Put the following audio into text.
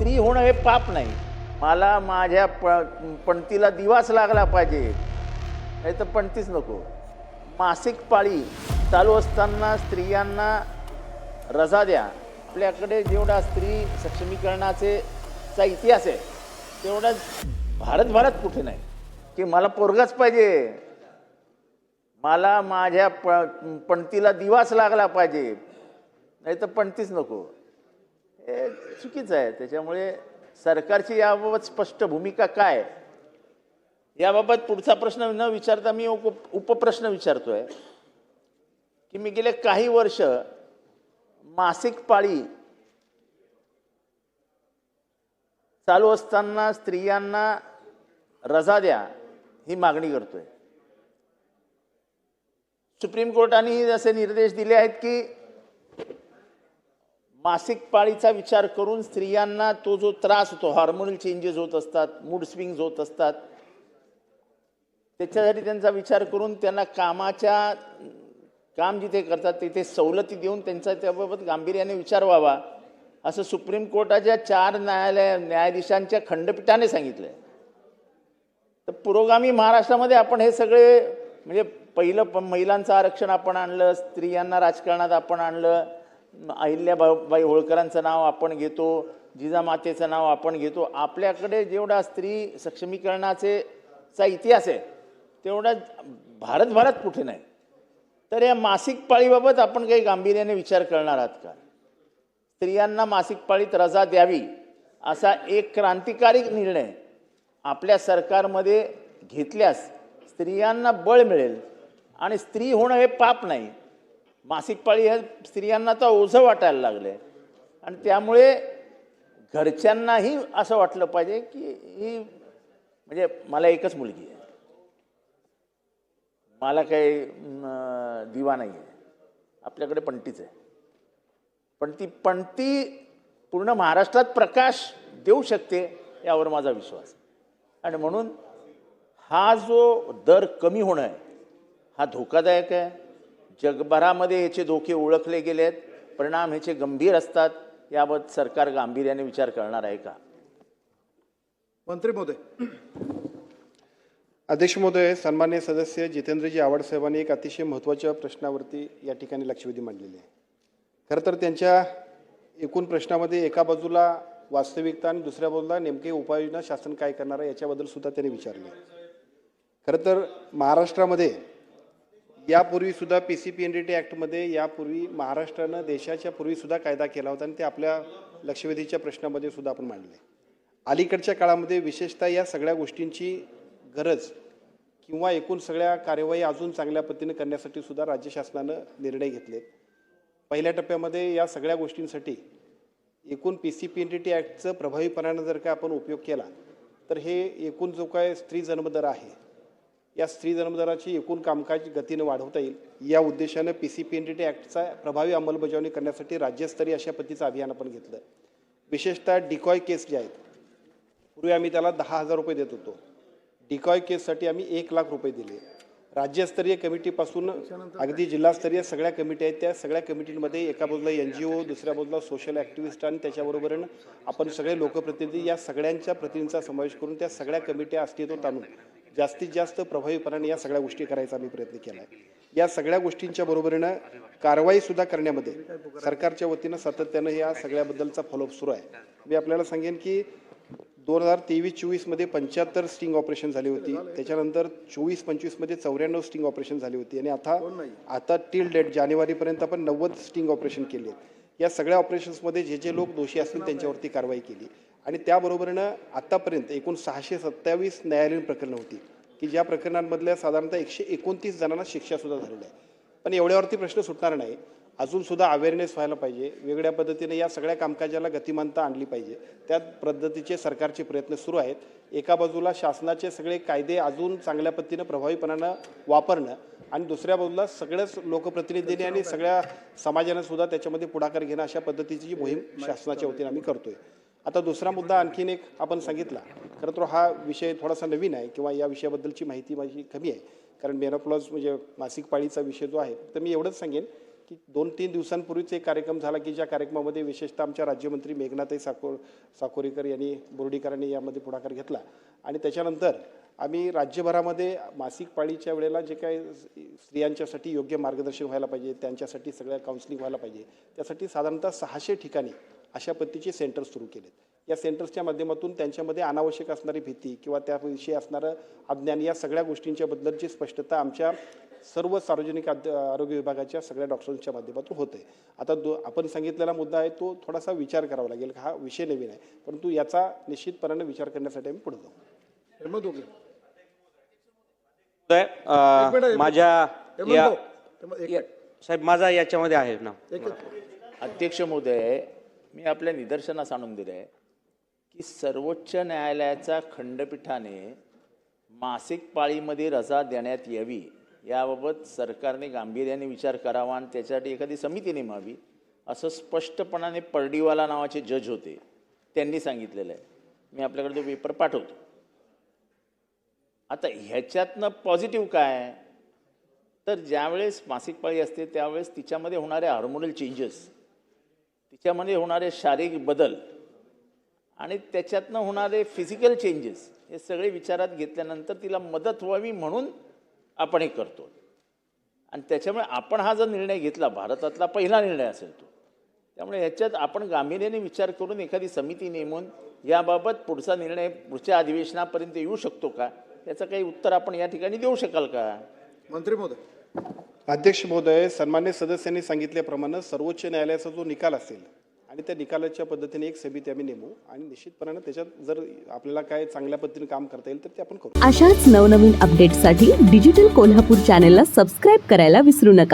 स्त्री होणं हे पाप नाही. मला माझ्या पणतीला दिवाच लागला पाहिजे, नाही तर पणतीच नको. मासिक पाळी चालू असताना स्त्रियांना रजा द्या. आपल्याकडे जेवढा स्त्री सक्षमीकरणाचा इतिहास आहे तेवढा भारतभरात कुठे नाही की मला पोरगाच पाहिजे, मला माझ्या पणतीला दिवाच लागला पाहिजे, नाही तर पणतीच नको. हे चुकीचं आहे. त्याच्यामुळे सरकारची याबाबत स्पष्ट भूमिका काय, याबाबत पुढचा प्रश्न न विचारता मी उपप्रश्न विचारतोय की मी गेले काही वर्ष मासिक पाळी चालू असताना स्त्रियांना रजा द्या ही मागणी करतोय. सुप्रीम कोर्टाने असे निर्देश दिले आहेत की मासिक पाळीचा विचार करून स्त्रियांना तो जो त्रास होतो, हार्मोनल चेंजेस होत असतात, मूड स्विंग्स होत असतात, त्याच्यासाठी त्यांचा विचार करून त्यांना काम जिथे करतात तिथे सवलती देऊन त्यांचा त्याबाबत गांभीर्याने विचार व्हावा असं सुप्रीम कोर्टाच्या 4 न्यायाधीशांच्या खंडपीठाने सांगितलं. तर पुरोगामी महाराष्ट्रामध्ये आपण हे सगळे म्हणजे पहिलं महिलांचं आरक्षण आपण आणलं, स्त्रियांना राजकारणात आपण आणलं, अहिल्याबाई होळकरांचं नाव आपण घेतो, जिजामातेचं नाव आपण घेतो. आपल्याकडे जेवढा स्त्री सक्षमीकरणाचा इतिहास आहे तेवढा भारतभरात कुठे नाही. तर या मासिक पाळीबाबत आपण काही गांभीर्याने विचार करणार आहात का? स्त्रियांना मासिक पाळीत रजा द्यावी असा एक क्रांतिकारी निर्णय आपल्या सरकारमध्ये घेतल्यास स्त्रियांना बळ मिळेल आणि स्त्री होणं हे पाप नाही. मासिक पाळी हे स्त्रियांना तर ओझं वाटायला लागले आणि त्यामुळे घरच्यांनाही असं वाटलं पाहिजे की ही म्हणजे मला एकच मुलगी आहे, मला काही दिवा नाही आहे. आपल्याकडे पणतीच आहे, पण ती पणती पूर्ण महाराष्ट्रात प्रकाश देऊ शकते यावर माझा विश्वास. आणि म्हणून हा जो दर कमी होणं आहे हा धोकादायक आहे. जगभरामध्ये याचे धोके ओळखले गेले आहेत, परिणाम ह्याचे गंभीर असतात. याबाबत सरकार गांभीर्याने विचार करणार आहे का? मंत्री महोदय. अध्यक्ष महोदय, सन्माननीय सदस्य जितेंद्रजी आवड साहेबांनी एक अतिशय महत्त्वाच्या प्रश्नावरती या ठिकाणी लक्षवेधी मांडलेली आहे. खरं तर त्यांच्या एकूण प्रश्नामध्ये एका बाजूला वास्तविकता आणि दुसऱ्या बाजूला नेमके उपाययोजना शासन काय करणार आहे याच्याबद्दल सुद्धा त्यांनी विचारले. खरं तर महाराष्ट्रामध्ये यापूर्वीसुद्धा PCPNDT ॲक्टमध्ये यापूर्वी महाराष्ट्रानं देशाच्या पूर्वीसुद्धा कायदा केला होता आणि ते आपल्या लक्षवेधीच्या प्रश्नामध्ये सुद्धा आपण मांडले. अलीकडच्या काळामध्ये विशेषतः या सगळ्या गोष्टींची गरज किंवा एकूण सगळ्या कार्यवाही अजून चांगल्या पद्धतीने करण्यासाठी सुद्धा राज्य शासनानं निर्णय घेतले. पहिल्या टप्प्यामध्ये या सगळ्या गोष्टींसाठी एकूण PCPNDT ॲक्टचं प्रभावीपणानं जर का आपण उपयोग केला तर हे एकूण जो काय स्त्री जन्मदर आहे या स्त्री जन्मदराची एकूण कामकाज गतीनं वाढवता येईल या उद्देशानं PCPNDT ॲक्टचा प्रभावी अंमलबजावणी करण्यासाठी राज्यस्तरीय अशा पद्धतीचं अभियान आपण घेतलं. विशेषतः डिकॉय केस जे आहेत, पूर्वी आम्ही त्याला 10,000 रुपये देत होतो. डिकॉय केससाठी आम्ही 1,00,000 रुपये दिले. राज्यस्तरीय कमिटीपासून अगदी जिल्हास्तरीय सगळ्या कमिटी आहेत, त्या सगळ्या कमिटींमध्ये एका बाजूला NGO, दुसऱ्या बाजूला सोशल ॲक्टिव्हिस्ट आणि त्याच्याबरोबरीनं आपण सगळे लोकप्रतिनिधी या सगळ्यांच्या प्रतिनिधींचा समावेश करून त्या सगळ्या कमिट्या अस्तित्वात आणून जास्तीत जास्त प्रभावीपणाने या सगळ्या गोष्टी करायचा आम्ही प्रयत्न केला आहे. या सगळ्या गोष्टींच्या बरोबरीनं कारवाईसुद्धा करण्यामध्ये सरकारच्या वतीनं सातत्यानं या सगळ्याबद्दलचा फॉलोअप सुरू आहे. मी आपल्याला सांगेन की 2023-24 मध्ये 75 स्टिंग ऑपरेशन झाली होती, त्याच्यानंतर 24-25 मध्ये 94 स्टिंग ऑपरेशन झाली होती आणि आता टिल डेट जानेवारीपर्यंत आपण 90 स्टिंग ऑपरेशन केली आहेत. या सगळ्या ऑपरेशन्समध्ये जे लोक दोषी असतील त्यांच्यावरती कारवाई केली आणि त्याबरोबरीनं आतापर्यंत एकूण 627 न्यायालयीन प्रकरणं होती की ज्या प्रकरणांमधल्या साधारणतः 129 जणांना शिक्षासुद्धा झालेली आहे. पण एवढ्यावरती प्रश्न सुटणार नाही, अजूनसुद्धा अवेअरनेस व्हायला पाहिजे, वेगळ्या पद्धतीने या सगळ्या कामकाजाला गतिमानता आणली पाहिजे. त्या पद्धतीचे सरकारचे प्रयत्न सुरू आहेत. एका बाजूला शासनाचे सगळे कायदे अजून चांगल्या पद्धतीनं प्रभावीपणानं वापरणं आणि दुसऱ्या बाजूला सगळ्याच लोकप्रतिनिधींनी आणि सगळ्या समाजानं सुद्धा त्याच्यामध्ये पुढाकार घेणं अशा पद्धतीची मोहीम शासनाच्या वतीनं आम्ही करतोय. आता दुसरा मुद्दा आणखीन एक आपण सांगितला. खरं तर हा विषय थोडासा नवीन आहे किंवा या विषयाबद्दलची माहिती माझी कमी आहे, कारण मेनोपॉज म्हणजे मासिक पाळीचा विषय जो आहे, तर मी एवढंच सांगेन की 2-3 दिवसांपूर्वीच एक कार्यक्रम झाला की ज्या कार्यक्रमामध्ये विशेषतः आमच्या राज्यमंत्री मेघनाताई साकोरीकर यांनी बोर्डीकरांनी यामध्ये पुढाकार घेतला आणि त्याच्यानंतर आम्ही राज्यभरामध्ये मासिक पाळीच्या वेळेला जे काही स्त्रियांच्यासाठी योग्य मार्गदर्शन व्हायला पाहिजे, त्यांच्यासाठी सगळ्या काउन्सिलिंग व्हायला पाहिजे, त्यासाठी साधारणतः 600 ठिकाणी अशा पद्धतीचे सेंटर्स सुरू केलेत. या सेंटर्सच्या माध्यमातून त्यांच्यामध्ये अनावश्यक असणारी भीती किंवा त्याविषयी असणारं अज्ञान या सगळ्या गोष्टींच्या बद्दलची स्पष्टता आमच्या सर्व सार्वजनिक आरोग्य विभागाच्या सगळ्या डॉक्टरांच्या माध्यमातून होते. आता आपण सांगितलेला मुद्दा आहे तो थोडासा विचार करावा लागेल. हा विषय नवीन आहे, परंतु याचा निश्चितपणे विचार करण्यासाठी आम्ही पुढे जाऊ. हेमंत ओके. माझ्या एक साहेब माझा याच्यामध्ये आहे ना. अध्यक्ष महोदय, मी आपल्या निदर्शनास आणून दिलं आहे की सर्वोच्च न्यायालयाच्या खंडपीठाने मासिक पाळीमध्ये रजा देण्यात यावी याबाबत सरकारने गांभीर्याने विचार करावा आणि त्याच्यासाठी एखादी समिती नेमावी असं स्पष्टपणाने पर्डीवाला नावाचे जज होते, त्यांनी सांगितलेलं आहे. मी आपल्याकडे तो पेपर पाठवतो. आता ह्याच्यातनं पॉझिटिव्ह काय, तर ज्यावेळेस मासिक पाळी असते त्यावेळेस तिच्यामध्ये होणारे हार्मोनल चेंजेस, तिच्यामध्ये होणारे शारीरिक बदल आणि त्याच्यातनं होणारे फिजिकल चेंजेस हे सगळे विचारात घेतल्यानंतर तिला मदत व्हावी म्हणून आपण हे करतो. आणि त्याच्यामुळे आपण हा जर निर्णय घेतला, भारतातला पहिला निर्णय असेल तो, त्यामुळे ह्याच्यात आपण गांभीर्याने विचार करून एखादी समिती नेमून याबाबत पुढचा निर्णय पुढच्या अधिवेशनापर्यंत येऊ शकतो का, याचं काही उत्तर आपण या ठिकाणी देऊ शकाल का? मंत्री महोदय. अध्यक्ष महोदय, सन्मान्य सदस्यांनी सांगितल्याप्रमाणे सर्वोच्च न्यायालयाचा जो निकाल असेल आणि त्या निकालाच्या पद्धतीने एक समिती आम्ही नेमू आणि निश्चितपणाने त्याच्यात जर आपल्याला काय चांगल्या पद्धतीने काम करता येईल तर ते आपण करू. अशाच नवनवीन अपडेट्ससाठी डिजिटल कोल्हापूर चॅनेलला सबस्क्राईब करायला विसरू नका.